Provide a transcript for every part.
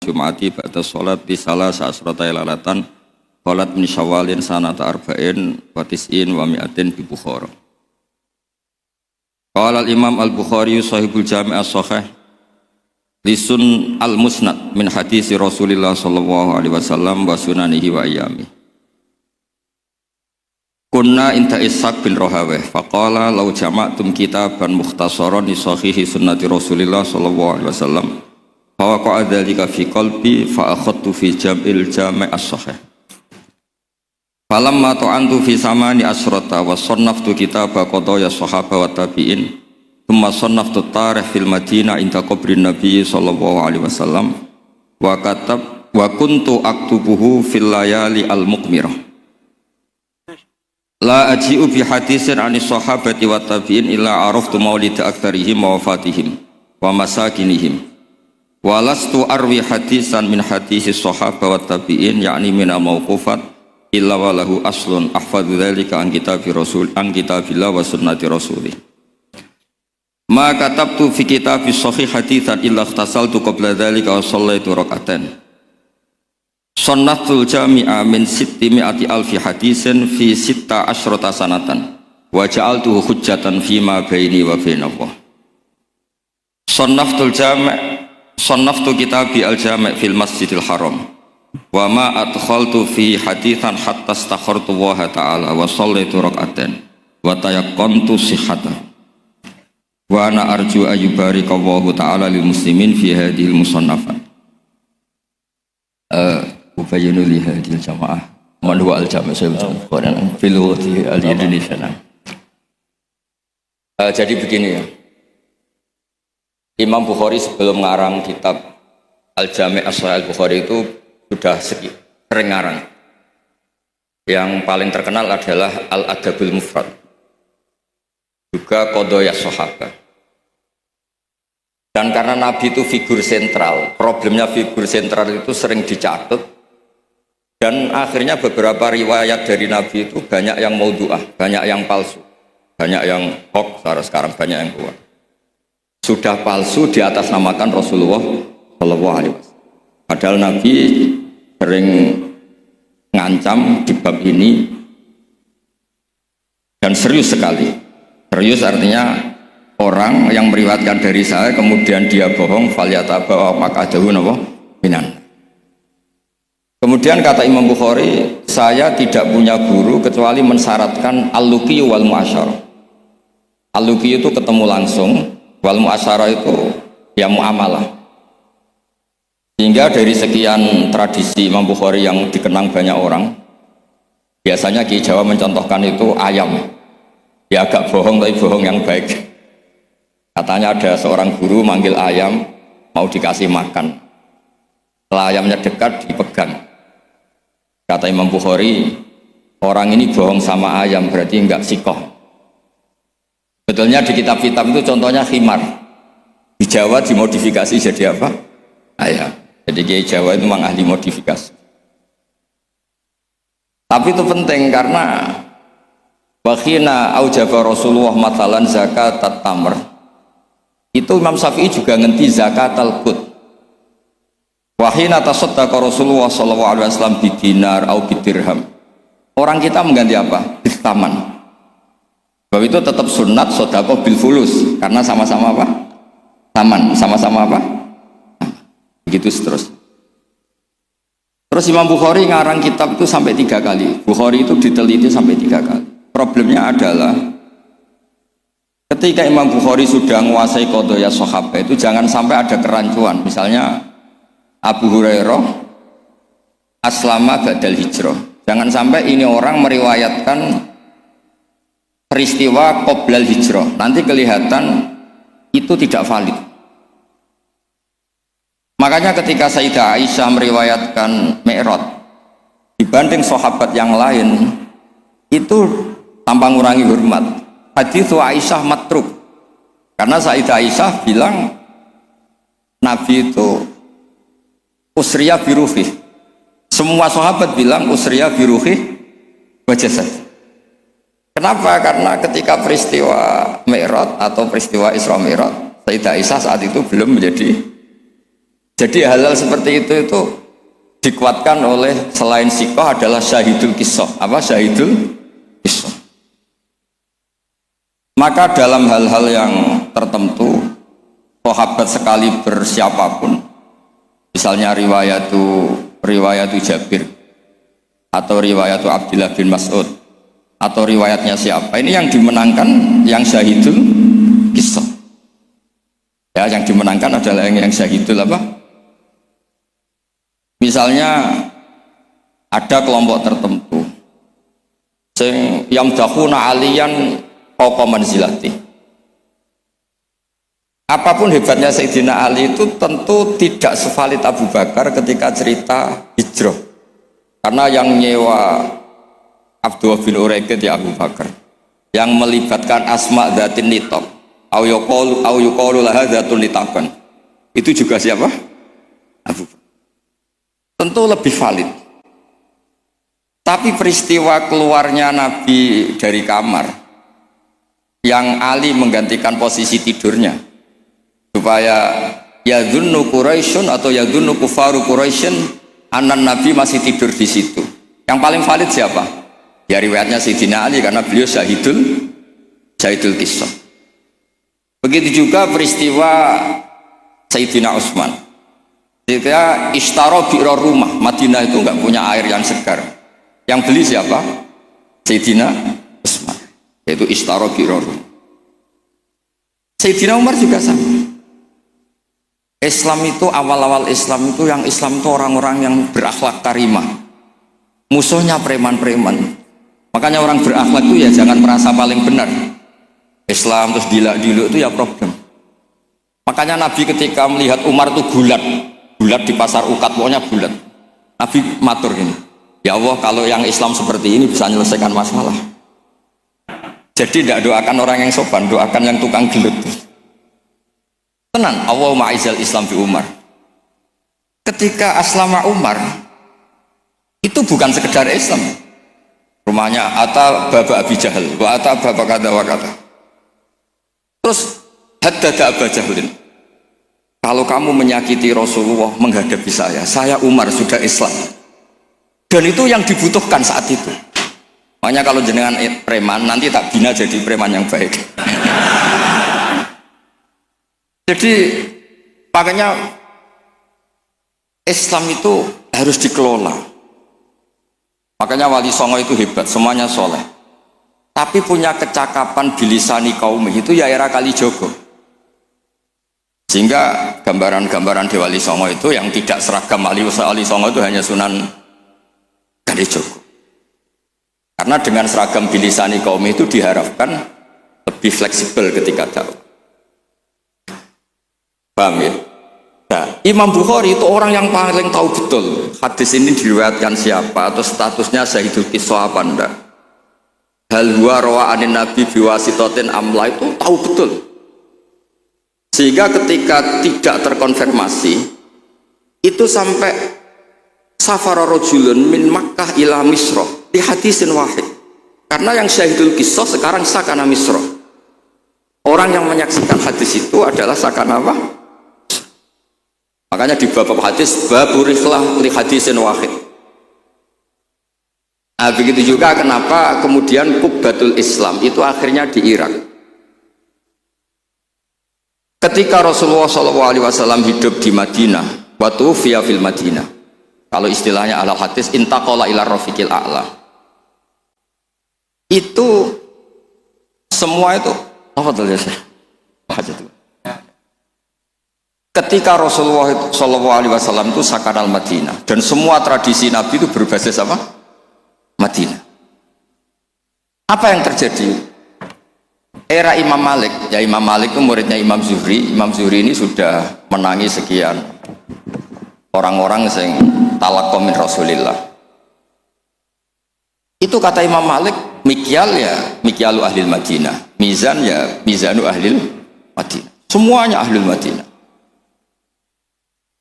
jum'ati ba'da sholat di salah sa'asrata ilalatan sholat min syawalin sanata arba'in wa tis'in wa mi'atin bi Bukhara. Qala al-imam al-Bukhari sahibul jami' as-sahih lisun al-musnad min hadisi Rasulillah sallallahu alaihi wasallam wa sunanihi wa ayyami. Kunna inta Ishaq bin Rahaweh faqala law jama'tum kitaban mukhtasaran li sahihi sunnati Rasulillah sallallahu alaihi wasallam fa waqa'a dzalika fi qalbi fa akhadtu fi jam'il jami' as-sahih falamma ta'antu fi samani asrata wa sannaftu kitaba qadaya sahaba wa tabi'in thumma sannaftu tarikh fil Madinah inda qabrin Nabi sallallahu alaihi wasallam wa kuntu aktubuhu fil layali al-muqmirah. La aji'u bi hadisin anis sahabati wa tabi'in illa araftu maulida aktsarihim wa wafatihim wa masakinihim wa lastu arwi hadisan min hadisi sahaba wa tabi'in yakni min mauqufat illa walahu aslun ahfadzu dzalika an kitabillah wa sunnati rasulih ma katabtu fi kitabis sahih hadisan illa ikhtasaltu qabla dzalika wa shallaitu rak'atan. Sunnatul jami'a min sitti mi'ati alfi hadisin fi sitta asyrata sanatan wa ja'altuhu hujjatan fima baini wa bainallah. Sannaftu kitabi al-jami' fil masjidil haram wa ma adkhaltu fi hadithan hatta astakhartu Allah ta'ala wa shallaitu rak'atan wa tayaqqantu sihhatahu wa ana arju ayyubarikallahu ta'ala lil muslimin fi hadhil musannafat. Ubayinu li hadhil jamaah man huwa al-jami' Quran fil lughati al-Indonesia. Jadi begini ya, Imam Bukhari sebelum ngarang kitab Al-Jami' As-Sahih Al-Bukhari itu sudah sering ngarang. Yang paling terkenal adalah Al-Adabul Mufrad, juga Qadaya Sahabah. Dan karena Nabi itu figur sentral, problemnya figur sentral itu sering dicatat. Dan akhirnya beberapa riwayat dari Nabi itu banyak yang maudhu'ah, banyak yang palsu, banyak yang hoax, sekarang banyak yang keluar. Sudah palsu di atas namakan Rasulullah sallallahu alaihi wasallam. Padahal Nabi sering ngancam di bab ini dan serius sekali. Serius artinya orang yang meriwayatkan dari saya kemudian dia bohong falyataba maka jauh napa minan. Kemudian kata Imam Bukhari, saya tidak punya guru kecuali mensyaratkan al-luqi wal mu'asyarah. Al-luqi itu ketemu langsung, wal mu'asyarah itu ya muamalah. Sehingga dari sekian tradisi Imam Bukhari yang dikenang banyak orang, biasanya Ki Jawa mencontohkan itu ayam. Ya agak bohong tapi bohong yang baik. Katanya ada seorang guru manggil ayam mau dikasih makan. Setelah ayamnya dekat dipegang. Kata Imam Bukhari, orang ini bohong sama ayam berarti enggak sikoh. Betulnya di kitab-kitab itu contohnya khimar. Di Jawa dimodifikasi jadi apa? Ayam. Jadi Kiai Jawa itu memang ahli modifikasi. Tapi itu penting karena wakhina aujaba Rasulullah matalan zakat tamr. Itu Imam Syafi'i juga ngenti zakat al-qut. Wahina tasaddaqa Rasulullah sallallahu alaihi wasallam bidinar au bidirham. Orang kita mengganti apa? Bitaman. Sebab itu tetap sunat sedekah bil fulus karena sama-sama apa? Taman, sama-sama apa? Begitu seterusnya. Terus Imam Bukhari ngarang kitab itu sampai 3 kali. Bukhari itu diteliti sampai 3 kali. Problemnya adalah ketika Imam Bukhari sudah menguasai qadaya sahabat itu jangan sampai ada kerancuan. Misalnya Abu Hurairah aslama ba'dal hijrah. Jangan sampai ini orang meriwayatkan peristiwa qoblal hijrah. Nanti kelihatan itu tidak valid. Makanya ketika Sayyidah Aisyah meriwayatkan Mi'raj dibanding sahabat yang lain itu tanpa ngurangi hormat. Hadits Aisyah matruk. Karena Sayyidah Aisyah bilang Nabi itu usriya biruhi. Semua sahabat bilang usriya biruhi wa jasad. Kenapa? Karena ketika peristiwa Mi'raj atau peristiwa Isra Mi'raj, Sayyidah Aisyah saat itu belum menjadi Jadi hal-hal seperti itu dikuatkan oleh selain sikoh adalah syahidul kisah. Apa syahidul kisah? Maka dalam hal-hal yang tertentu, sahabat sekali bersiapapun, misalnya riwayatu Jabir, atau riwayatu Abdullah bin Mas'ud, atau riwayatnya siapa, ini yang dimenangkan yang syahidul kisah. Ya, yang dimenangkan adalah yang syahidul apa? Misalnya ada kelompok tertentu sing yamdahuna aliyan fawqa manzilati. Apapun hebatnya Sayyidina Ali itu tentu tidak sevalid Abu Bakar ketika cerita hijrah. Karena yang nyewa Abdullah bin Uraiqid ya Abu Bakar, yang melibatkan asma dzatin nitaq au yuqalu laha dzatun nitaqan, itu juga siapa? Abu Bakar. Tentu lebih valid. Tapi peristiwa keluarnya Nabi dari kamar, yang Ali menggantikan posisi tidurnya supaya yadhunnu Quraisyun atau yadhunnu kufaru Quraisyun anan Nabi masih tidur di situ. Yang paling valid siapa? Ya riwayatnya Sayyidina Ali, karena beliau syahidul kisah. Begitu juga peristiwa Sayyidina Utsman. Ketika ishtaro bi'ra rumah, Madinah itu enggak punya air yang segar. Yang beli siapa? Sayyidina Utsman. Yaitu ishtaro bi'ra rumah. Sayyidina Umar juga sama. Islam itu awal-awal Islam itu yang Islam itu orang-orang yang berakhlak karimah. Musuhnya preman-preman. Makanya orang berakhlak itu ya jangan merasa paling benar. Islam terus dilak-diluk itu ya problem. Makanya Nabi ketika melihat Umar itu bulat di pasar Ukat, pokoknya bulat. Nabi matur gini, ya Allah, kalau yang Islam seperti ini bisa menyelesaikan masalah. Jadi tidak doakan orang yang sopan, doakan yang tukang gelut. Tenan, Allahumma aizal Islam bi Umar. Ketika aslama Umar, itu bukan sekedar Islam. Rumahnya ata baba Abi Jahal, wa ata baba kata wa kata. Terus haddada Abu Jahlin. Kalau kamu menyakiti Rasulullah menghadapi saya Umar sudah Islam. Dan itu yang dibutuhkan saat itu. Makanya kalau jenengan preman, nanti tak bina jadi preman yang baik. Jadi makanya Islam itu harus dikelola. Makanya Wali Songo itu hebat, semuanya soleh. Tapi punya kecakapan bilisani kaum itu ya era Kalijogo. Sehingga gambaran-gambaran di Wali Songo itu yang tidak seragam Wali Songo itu hanya Sunan Kalijogo. Karena dengan seragam bilisani kaum itu diharapkan lebih fleksibel ketika dakwah. Paham ya? Nah, Imam Bukhari itu orang yang paling tahu betul hadis ini diriwayatkan siapa atau statusnya syahidul kisah apa enggak. Hal huwa rawa anin nabi biwasitotin amla, itu tahu betul. Sehingga ketika tidak terkonfirmasi, itu sampai safara rajulun min Makkah ila Misra di hadisin wahid. Karena yang syahidul kisah sekarang sakana Misra. Orang yang menyaksikan hadis itu adalah sakana apa? Makanya di bab hadis babu rihlah li hadisin wahid. Nah, begitu juga kenapa kemudian Qubbatul Islam itu akhirnya di Irak. Ketika Rasulullah SAW hidup di Madinah, wa tufiya fil Madinah. Kalau istilahnya ala hadis intaqala ila rafiqil a'la. Itu semua itu apa tuh ya? Ketika Rasulullah SAW itu sakanal Madinah, dan semua tradisi Nabi itu berbasis apa? Madinah. Apa yang terjadi? Era Imam Malik, ya Imam Malik itu muridnya Imam Zuhri. Imam Zuhri ini sudah menangi sekian orang-orang yang talaqqo min Rasulillah. Itu kata Imam Malik, mikyal ya mikyalu ahlil Madinah, mizan ya mizanu ahlil Madinah. Semuanya ahlul Madinah.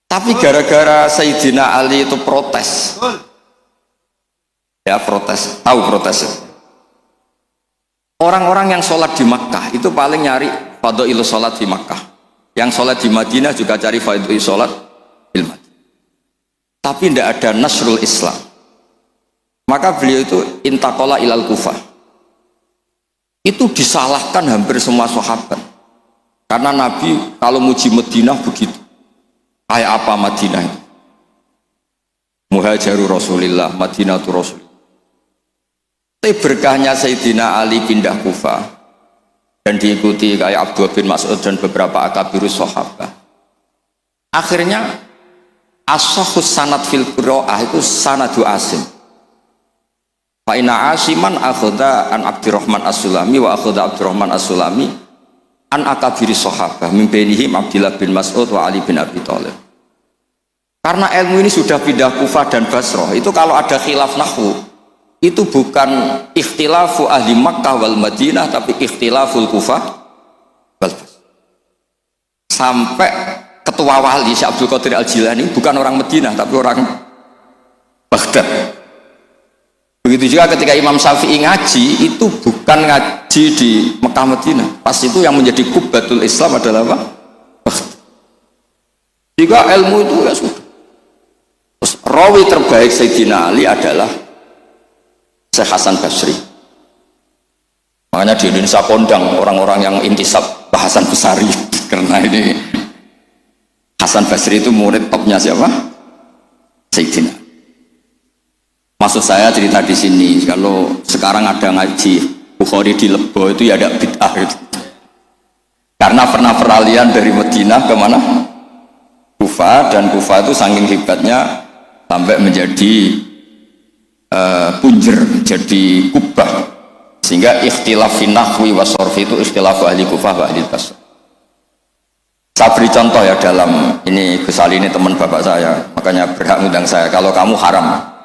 Tapi gara-gara Sayyidina Ali itu protes, ya protes, tahu protes. Orang-orang yang sholat di Makkah itu paling nyari fadhailu sholat di Makkah. Yang sholat di Madinah juga cari fadhailu sholat tapi tidak ada nasrul Islam. Maka beliau itu intaqala ilal Kufah. Itu disalahkan hampir semua sahabat. Karena Nabi kalau muji Madinah begitu. Kayak apa Madinah itu? Muhajiru Rasulillah, Madinatu Rasul. Tapi berkahnya Sayyidina Ali pindah Kufah dan diikuti kayak Abdullah bin Mas'ud dan beberapa akabirus sahabat. Akhirnya as-sahhus sanad fil qiraah itu sanadu Asim. Fa inna Asiman akhadha an Abdurrahman As-Sulami wa akhadha Abdurrahman As-Sulami an akabiris sahabah min bainihim Abdullah bin Mas'ud wa Ali bin Abi Thalib. Karena ilmu ini sudah pindah Kufah dan Basrah, itu kalau ada khilaf nahwu itu bukan ikhtilafu ahli Makkah wal Madinah, tapi ikhtilaful Kufah wal Basrah. Sampai ketua wali Syekh Abdul Qadir Al-Jilani bukan orang Madinah tapi orang Baghdad. Begitu juga ketika Imam Syafi'i ngaji, itu bukan ngaji di Mekah Madinah. Pas itu yang menjadi kubbatul Islam adalah apa? Baghdad. Jika ilmu itu ya sudah. Terus rawi terbaik Sayyidina Ali adalah Syekh Hasan Basri. Makanya di Indonesia kondang orang-orang yang intisab Hasan Basri karena ini Hasan Basri itu murid topnya siapa? Sayyidina. Maksud saya cerita di sini, kalau sekarang ada ngaji Bukhari di Lebo itu ya ada bid'ah itu. Karena pernah peralihan dari Madinah ke mana? Kufah, dan Kufah itu saking hebatnya sampai menjadi punjer, jadi kubah, sehingga ikhtilaf nahwi wa sharfi itu ikhtilaf ahli Kufah wa ahli Basrah. Saya beri contoh ya, dalam ini Gus Ali ini teman bapak saya, makanya berhak undang saya. Kalau kamu haram,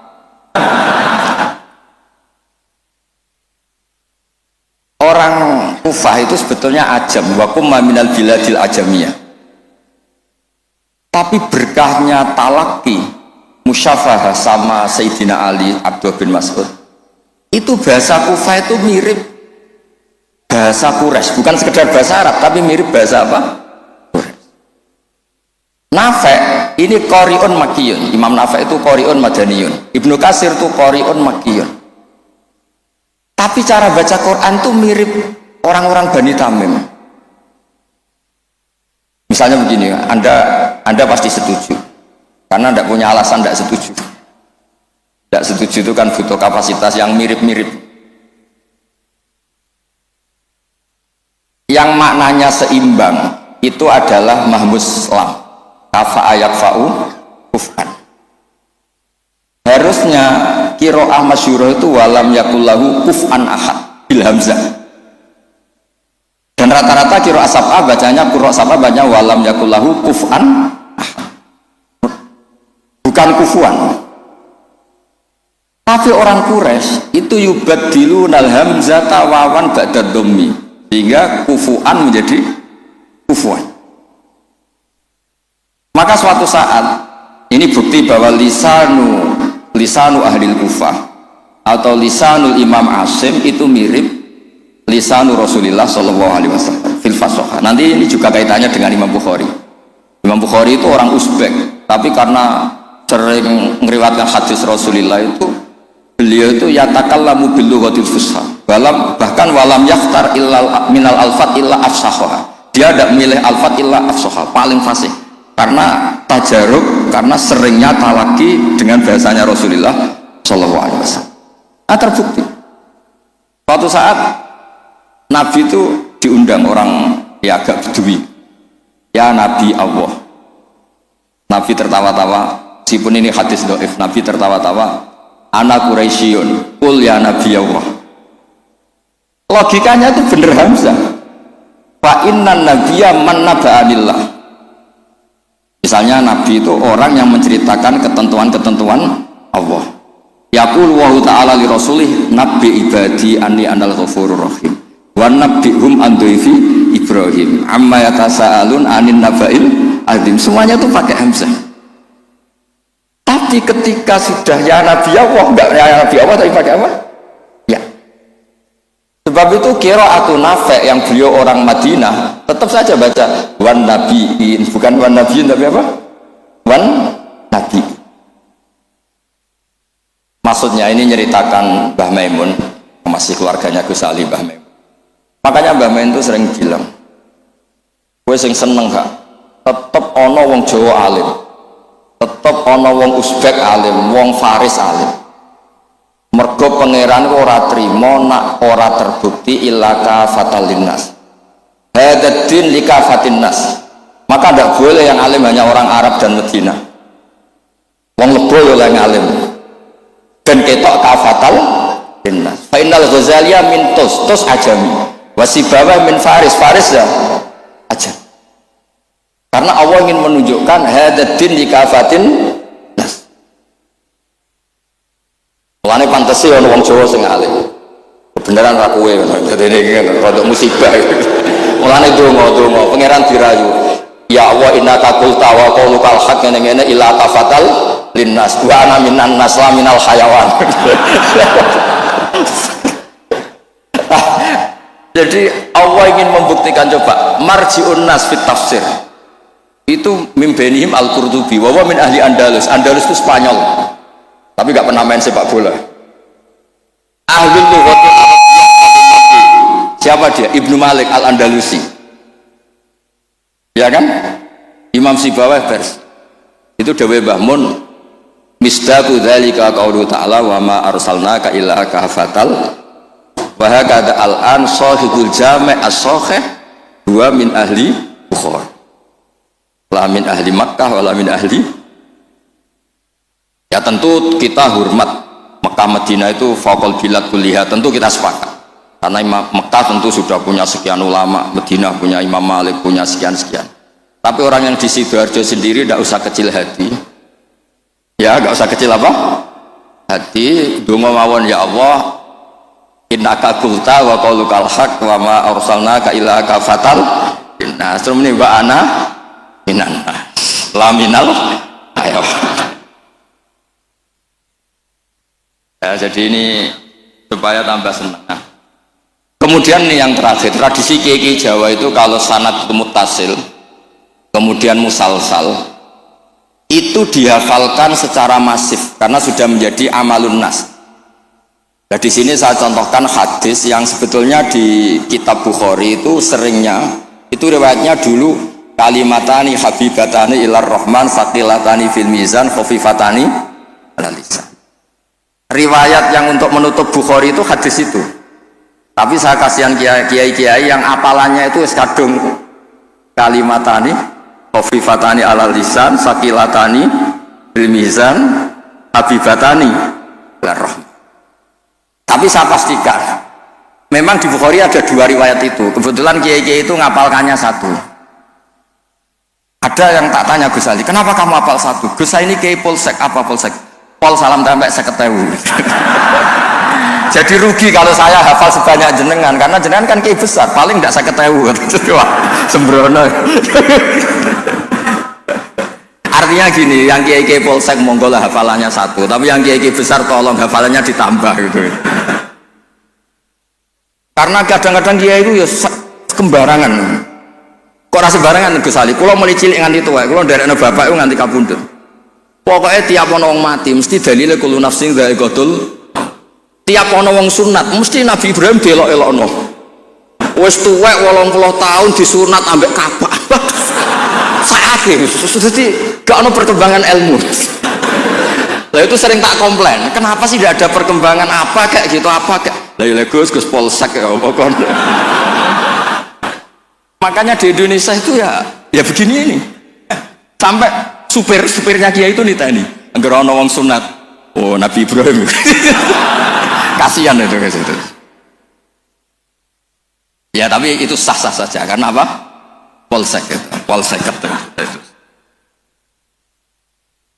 orang Kufah itu sebetulnya ajam, wa kumma minal biladil ajamiyah, tapi berkahnya talaki musyafahah sama Sayyidina Ali Abdullah bin Mas'ud, itu bahasa Kufah itu mirip bahasa Quraisy, bukan sekedar bahasa Arab tapi mirip bahasa apa? Quraisy. Nafi' ini qari'un makkiyun, Imam Nafi' itu qari'un madaniyun, Ibnu Katsir itu qari'un makkiyun, tapi cara baca Quran itu mirip orang-orang Bani Tamim. Misalnya begini, Anda pasti setuju, karena tidak punya alasan tidak setuju. Tidak setuju itu kan butuh kapasitas yang mirip-mirip. Yang maknanya seimbang itu adalah mahmus lam. Kafa ayat fa'u kuf'an. Harusnya qiraah masyhurah itu walam yakullahu kuf'an ahad bil hamzah. Dan rata-rata qiraah sab'ah bacanya qiraah sab'ah bacanya walam yakullahu kuf'an ahad. Bukan kufuan. Tapi orang Quraisy itu yubaddilunal hamzata wawan ba'da dhammi, sehingga kufuan menjadi kufuan. Maka suatu saat, ini bukti bahwa lisanu ahli Kufah atau lisanul Imam Asim itu mirip lisanu Rasulullah sallallahu alaihi wasallam fil fasahah. Nanti ini juga kaitannya dengan Imam Bukhari. Imam Bukhari itu orang Uzbek, tapi karena sering meriwayatkan hadis Rasulullah itu, beliau itu yatakallamu bil lughatil fusha, bahkan walam yakhtar illa minal alfat illa afsahha. Dia tidak memilih alfat illa afsahha, paling fasih, karena tajarub, karena seringnya talaki dengan bahasanya Rasulullah sallallahu alaihi wasallam. Terbukti suatu saat Nabi itu diundang orang ya agak bedui, ya Nabi Allah. Nabi tertawa-tawa, meskipun ini hadis dhaif, Nabi tertawa-tawa, ana Quraisyun, qul ya Nabi Allah. Logikanya itu bener hamzah. Fa innan nabiyya man naba'anillah. Misalnya Nabi itu orang yang menceritakan ketentuan-ketentuan Allah. Yaqul wa ta'ala li rasulih nabbi ibadi anni anal ghafurur rahim wa nabbihum an dhaifi Ibrahim amma yatasaalun anin naba'il azim. Semuanya itu pakai hamzah. Tapi ketika sudah ya Nabi Allah, enggak ya Nabi Allah tapi pakai apa? Ya. Sebab itu qiraatun Nafi' yang beliau orang Madinah tetap saja baca wan nabiin, bukan wan nabiin tapi apa? Wan nabi. Maksudnya ini nyeritakan Mbah Maimun, masih keluarganya Gus Ali Mbah Maimun. Makanya Mbah Maimun itu sering bilang, gue sing seneng gak, tetep ono wong Jawa alim, tetep ono wong Uzbek alim, wong Faris alim. Mergo pangeran ora trimo nak ora terbukti ilaka fatal linnas. Hadaddin likafatin nas. Maka tidak boleh yang alim hanya orang Arab dan Medina. Wong lebo yo yang alim. Dan ketok kafatal linnas. Fa innal Ghazaliya min tus ajami. Wasibawa min Faris ya ajam. Karena Allah ingin menunjukkan hadaddin likafatin nas. Mulane pantese ana wong Jawa sing alim. Beneran ra kowe ngono. Dadi iki rada musibah. Mulane donga pangeran dirayu. Ya Allah innaka qulta wa qaulukal haq ngene-ngene ila tafatal linnas wa ana minan nas la minal hayawan. Jadi Allah ingin membuktikan coba marji'un nas fit tafsir. Itu mimbenihim Al-Qurtubi wa min ahli Andalus. Andalus itu Spanyol. Tapi enggak pernah main sepak bola. Ahlul lughatil arabiyyah. Siapa dia? Ibnu Malik Al-Andalusi. Ya kan? Imam Sibawah pers. Itu dawe Mbah Mun misdaqu dzalika qaulu ta'ala wa ma arsalnaka illa kafatal wa hakada al-an sahibul jami' as-sahih huwa min ahli Bukhari. La min ahli Makkah wala min ahli. Ya tentu kita hormat Mekah Madinah itu faqul bilad kulliha, tentu kita sepakat. Karena Mekah tentu sudah punya sekian ulama, Madinah punya Imam Malik, punya sekian-sekian. Tapi orang yang di Sidoarjo sendiri tidak usah kecil hati. Ya, tidak usah kecil apa? Hati, donga mawon ya Allah. Innaka qulta wa qaulukal haq wa ma arsalnaka illa kafatal linnas. Terus ini wa ana minan laminal ayo. Ya, jadi ini supaya tambah senang. Kemudian nih yang terakhir, tradisi kiai Jawa itu kalau sanad muttasil kemudian musalsal itu dihafalkan secara masif karena sudah menjadi amalun nas. Nah, di sini saya contohkan hadis yang sebetulnya di kitab Bukhari itu seringnya itu riwayatnya dulu kalimatani habibatani ilar rahman saqilatani fil mizan khafifatani alal lisan. Riwayat yang untuk menutup Bukhari itu hadis itu. Tapi saya kasihan kiai-kiai yang apalannya itu kadung kalimatani khafifatani alal lisan saqilatani fil mizan habibatani ilar rahman. Tapi saya pastikan memang di Bukhari ada dua riwayat itu. Kebetulan kiai-kiai itu ngapalkannya satu. Ada yang tak tanya Gus Ali, kenapa kamu hafal satu? Gus ini kiai polsek, apa polsek? Pol salam tempe 50.000. Jadi rugi kalau saya hafal sebanyak jenengan, karena jenengan kan kiai besar, paling tidak 50.000. Wah, sembrono. Artinya gini, yang kiai-kiai polsek monggo lah hafalannya satu, tapi yang kiai-kiai besar tolong hafalannya ditambah gitu. Karena kadang-kadang kiai itu ya kembarangan. Kok rasa sembarangan Gus Ali? Kalau mulai cilik nganti tua, kalau nderekno bapak itu nganti kabundut. Pokoknya tiap ono wong mati mesti dalile kullu nafsin dha'iqatul. Tiap ono wong sunat mesti Nabi Ibrahim delok-elokno. Wis tuwek 80 tahun disunat ambek Ka'bah. Saate jadi gak ono perkembangan ilmu. Lah itu sering tak komplain, kenapa sih tidak ada perkembangan apa kayak gitu apa kayak. Lah ya Gus polsek ya apa kon. Makanya di Indonesia itu ya begini ini. Sampai supirnya kiai itu niteni, anggere ana wong sunat. Oh, Nabi Ibrahim. Kasihan itu guys itu. Ya, tapi itu sah-sah saja karena apa? Polsek itu.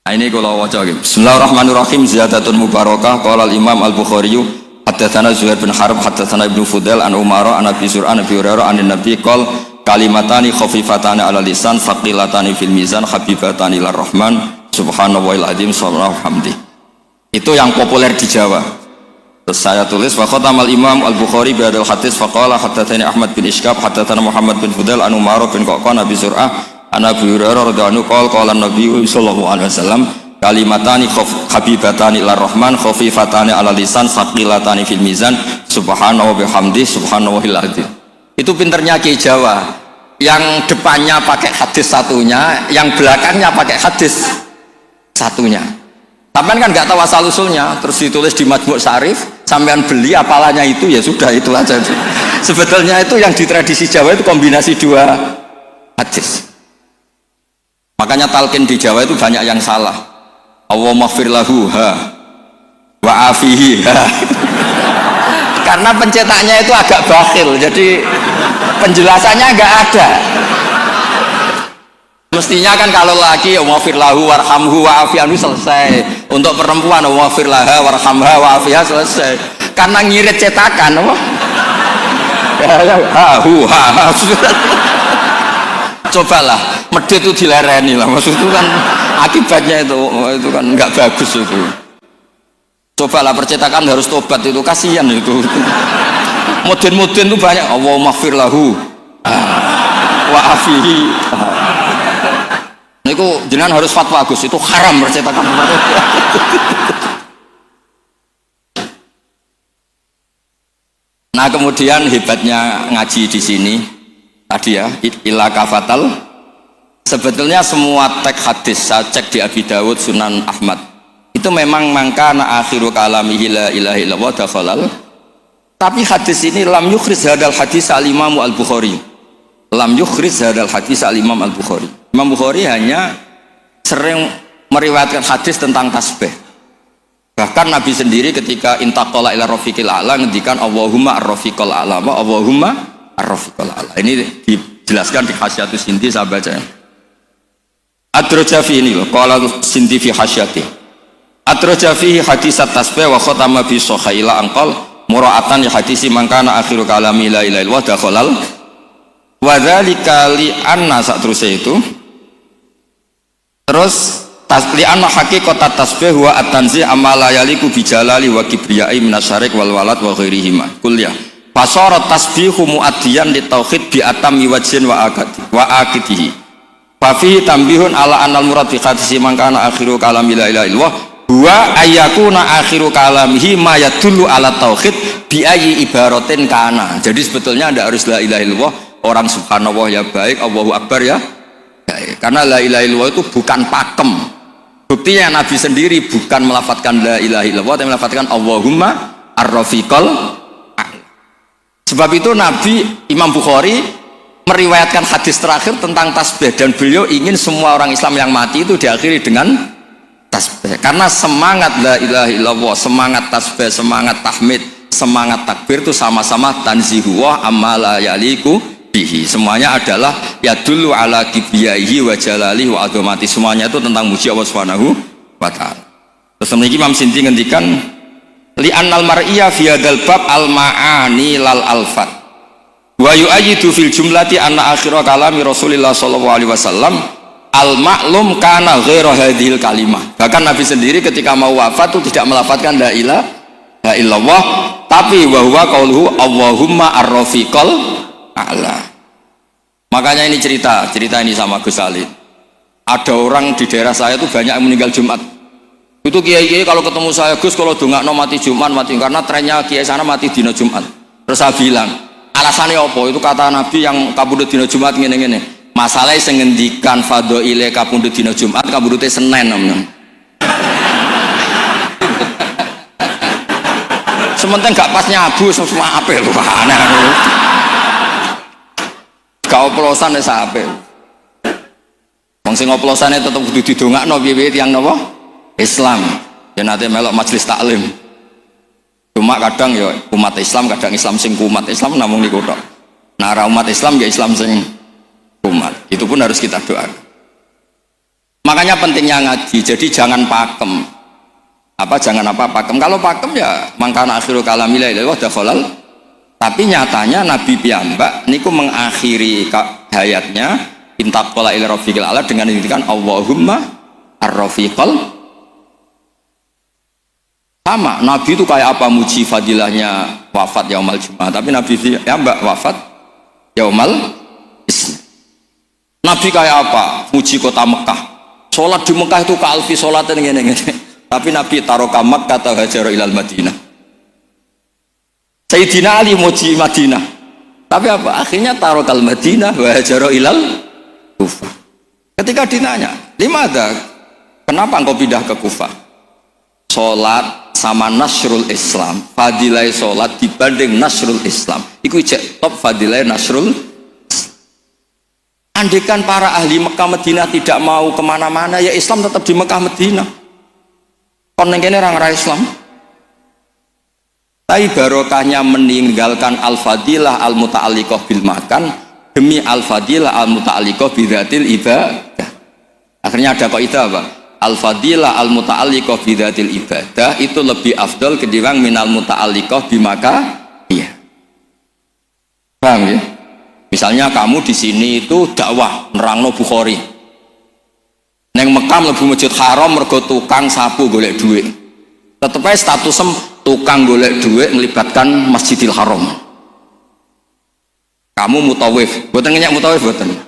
Nah, ini kalau waca iki. Bismillahirrahmanirrahim. Ziyadatun mubarakah qala al-Imam Al-Bukhari haddatsana Zuhair bin Harb haddatsana Ibnu Fudail an Umar an Abi Zur'an Abi Hurairah an Nabi qol kalimatani khafifatani ala lisan faqilatani fil mizan habibatani lir rahman subhanallahil azim sallallahu hamdi. Itu yang populer di Jawa. Terus saya tulis wa khatamal Imam Al-Bukhari bi hadzal hadis faqala haddatsani Ahmad bin Ishqab haddatsana Muhammad bin Fudail an Umar bin Qaqan Abi Zur'ah an Abi Hurairah radhiyallahu anhu qala Nabi sallallahu alaihi wasallam kalimatani habibatani ilar rahman khafifatani ala lisan saqilatani fil mizan subhanahu wa bihamdi subhanallahil azim. Itu pinternya Ki Jawa, yang depannya pakai hadis satunya, yang belakangnya pakai hadis satunya. Sampean kan nggak tahu asal usulnya, terus ditulis di Majmu' Syarif, sampean beli apalanya itu ya sudah itu aja. Sebetulnya itu yang di tradisi Jawa itu kombinasi dua hadis. Makanya talqin di Jawa itu banyak yang salah. Allahumma ighfir lahu wa afihi karena pencetaknya itu agak bakhil, jadi penjelasannya enggak ada. Mestinya kan kalau laki Allahumma ighfir lahu warhamhu wa afihi selesai. Untuk perempuan Allahumma ighfir laha warhamha wa afiha selesai. Karena ngirit cetakan apa? Cobalah medit itu dilereni lah, maksud itu kan akibatnya itu kan nggak bagus itu. Cobalah percetakan harus tobat, itu kasihan itu. Modern-modern itu banyak Allahumma ighfir lahu wa afihi. Niku jenengan harus fatwa Gus, itu haram percetakan. Nah kemudian hebatnya ngaji di sini tadi ya, ila kafatal. Sebetulnya semua teks hadis saya cek di Abi Dawud, Sunan Ahmad, itu memang mangkana akhiru kalamihi la ilaha illallah dakhalal. Tapi hadis ini lam yukhriz hadal hadis al-Imam al-Bukhari. Lam yukhriz hadal hadis al-Imam al-Bukhari. Imam Bukhari hanya sering meriwayatkan hadis tentang tasbih. Bahkan Nabi sendiri ketika intaqala ila rafiqil a'la ngendikan Allahumma ar-rafiqal a'la, Allahumma ar-rafiqal a'la. Ini dijelaskan di Hasyatus Sindi, saya baca. Ad-Rajafi ini loh, qala Sindi fi hasyati. Ad-Rajafi hadis at-tasbih wa khatama bi sahila anqal mura'atan li hadisi man kana akhiru kalami la ilaha illallah dakhalal. Wa dzalika li anna satruse itu. Terus li anna haqiqat tasbih wa at-tanzih amma la yaliku bi jalali wa kibriyai minasyarik wal walad wa ghairihima. Kuliah fasarat tasbihu muaddiyan li tauhid bi atami wajhin wa aqatihi. Fafihi tambihun ala anal murad bi hadisi man kana akhiru kalami la ilaha illallah huwa ayyakuna akhiru kalamihi ma yadullu ala tauhid bi ayyi ibaratin kana. Jadi sebetulnya tidak harus la ilaha illallah, orang subhanallah ya baik, Allahu akbar ya baik. Karena la ilaha illallah itu bukan pakem. Buktinya Nabi sendiri bukan melafadzkan la ilaha illallah, tapi melafadzkan Allahumma ar-rafiqal a'la. Sebab itu Nabi Imam Bukhari meriwayatkan hadis terakhir tentang tasbih, dan beliau ingin semua orang Islam yang mati itu diakhiri dengan tasbih. Karena semangat la ilaha illallah, semangat tasbih, semangat tahmid, semangat takbir itu sama-sama tanzihuwah amma la yaliku bihi. Semuanya adalah yadullu ala kibriyaihi wa jalalihi wa adhamati. Semuanya itu tentang muji Allah Subhanahu wa ta'ala. Terus memiliki Imam Sindi ngendikan li annal mar'iyya fi hadzal bab al ma'ani lal alfat wa yu'ayyidu fil jumlati anna akhira kalami Rasulillah sallallahu alaihi wasallam al ma'lum kana ghairu hadhil kalimah. Bahkan Nabi sendiri ketika mau wafat itu tidak melafadzkan la ilaha illallah, tapi wa huwa qauluhu Allahumma ar-rafiqal a'la. Makanya ini cerita ini sama Gus Salih. Ada orang di daerah saya itu banyak yang meninggal Jumat. Itu kiai-kiai kalau ketemu saya, Gus kalau dongakno mati Jumat mati, karena trennya kiai sana mati dina Jumat. Terus saya bilang, alasannya apa? Itu kata Nabi yang kabudut dina Jumat ngene-ngene. Masalahnya sing ngendikan fadhaile kabudut dina Jumat, kabudute Senin namanya. Sementing gak pas nyabu semua apik lho aneh. Gak oplosan wis apik. Wong sing oplosane tetep kudu didongakno piye-piye tiyang napa? Islam. Ya nate melok majelis taklim. Cuma kadang ya umat Islam, kadang Islam sing kumat. Islam namung niku tok. Nah, umat Islam ya Islam sing kumat. Itu pun harus kita doakan. Makanya pentingnya ngaji. Jadi jangan pakem. Pakem. Kalau pakem ya mangkana akhiru kalami la ilaha illallah dakhalal. Tapi nyatanya Nabi piyambak niku mengakhiri hayatnya intaqala ila rafiqil a'la dengan mengingatkan Allahumma ar-rafiqal. Sama, Nabi itu kayak apa muji fadilahnya wafat yaumal Jumat, tapi Nabi piyambak wafat yaumal Isnin. Nabi kayak apa muji kota Mekah, Sholat di Mekah itu kalfi sholatin ngene. Tapi Nabi taroka Makkah atau hajar ilal Madinah. Sayyidina Ali muji Madinah. Tapi apa? Akhirnya tarokal Madinah wa hajar ilal Kufah. Ketika ditanya, "Limadha? Kenapa engkau pindah ke Kufah?" Sholat sama nasrul Islam. Fadilah sholat dibanding nasrul Islam. Iku ijek top fadilah nasrul. Andaikan para ahli Mekah Madinah tidak mau kemana-mana, ya Islam tetap di Mekah Madinah. Kon kene orang Islam. Tapi barokahnya meninggalkan al-fadilah al-muta'alliqah bil makan demi al-fadilah al-muta'alliqah bidzatil ibadah. Akhirnya ada kaidah apa? Al-fadilah al-muta'alliqah bidzatil ibadah itu lebih afdal ketimbang minal muta'alliqah bimaka. Iya. Paham ya? Misalnya kamu di sini itu dakwah nerangno Bukhari. Neng Mekah mlebu Masjid Haram mergo tukang sapu golek duit. Tetep ae statusem tukang golek duit melibatkan Masjidil Haram. Kamu mutawif, mboten ngenyak mutawif mboten.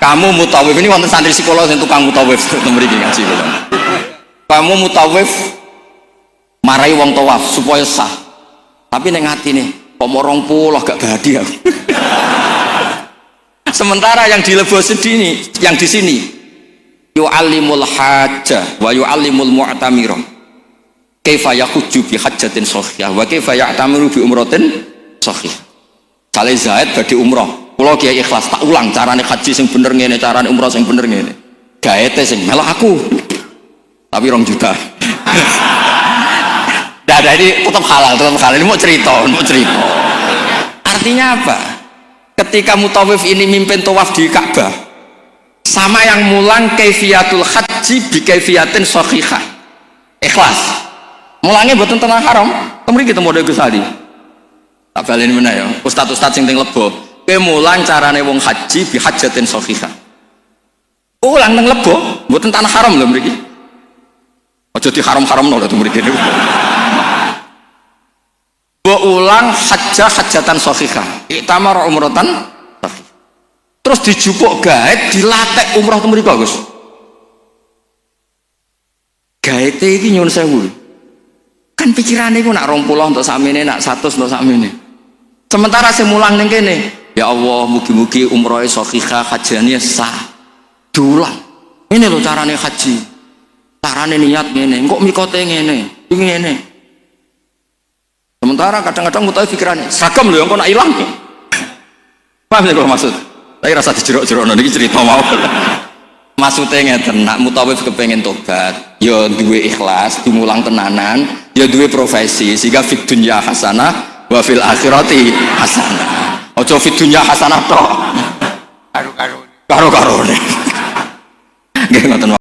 Kamu mutawif ini wonten santri sekolah sing tukang mutawif teng mriki ngaji kula. Kamu mutawif marai wong tawaf supaya sah. Tapi ning atine kok mau 20 gak badi aku. Sementara yang dilebos sini, yang di sini yu'allimul hajjah wa yu'allimul mu'tamira kaifa yakhujju bi hajjatin shahihah wa kaifa ya'tamiru bi umratin shahihah. Sale Zaid badhe umrah, kula kiai ikhlas tak ulang carane haji sing bener ngene, carane umrah sing bener ngene. Gaete sing melok aku. Tapi 2 juta. Jadi tetap halal. Ini mau cerita. Artinya apa? Ketika mutawif ini mimpin tawaf di Ka'bah, sama yang mulang kaifiyatul haji bi kaifiyatin shahihah. Ikhlas. Mulangnya buatan tanah haram. Kemarin kita mau Gus Ali. Tak baleni meneh ya. Ustaz-ustaz sing teng lebo. Kowe mulang carane wong haji bi hajatin shahihah. Ulang teng lebo, buatan tanah haram lho mriki. Aja di haram-haramno lho mriki niku. Ulang hajatan shahihah, iktamar umratan shahihah. Terus dijupuk gaet dilatek umrah teng mriku Gus. Gaete iki nyuwun sewu. Kan pikirane iku nak 20 untuk sakmene, nak 100 untuk sakmene. Sementara sing mulang ning kene, ya Allah mugi-mugi umrahe shahihah, hajane sah. Diulang. Ini lho carane haji. Carane niat ngene, kok mikote ngene, iki ngene. Sementara kadang-kadang mutawif pikirannya seragam lho yang kok nak ilang. Paham ya kalau maksud? Tapi rasa dijerok-jerok niki cerita mau. Maksudnya ngeten, nak mutawif kepengen tobat, ya duwe ikhlas, dimulang tenanan, ya duwe profesi sehingga fid dunya hasanah wa fil akhirati hasanah. Aja fid dunya hasanah tok. Karo-karone. Nggih ngoten.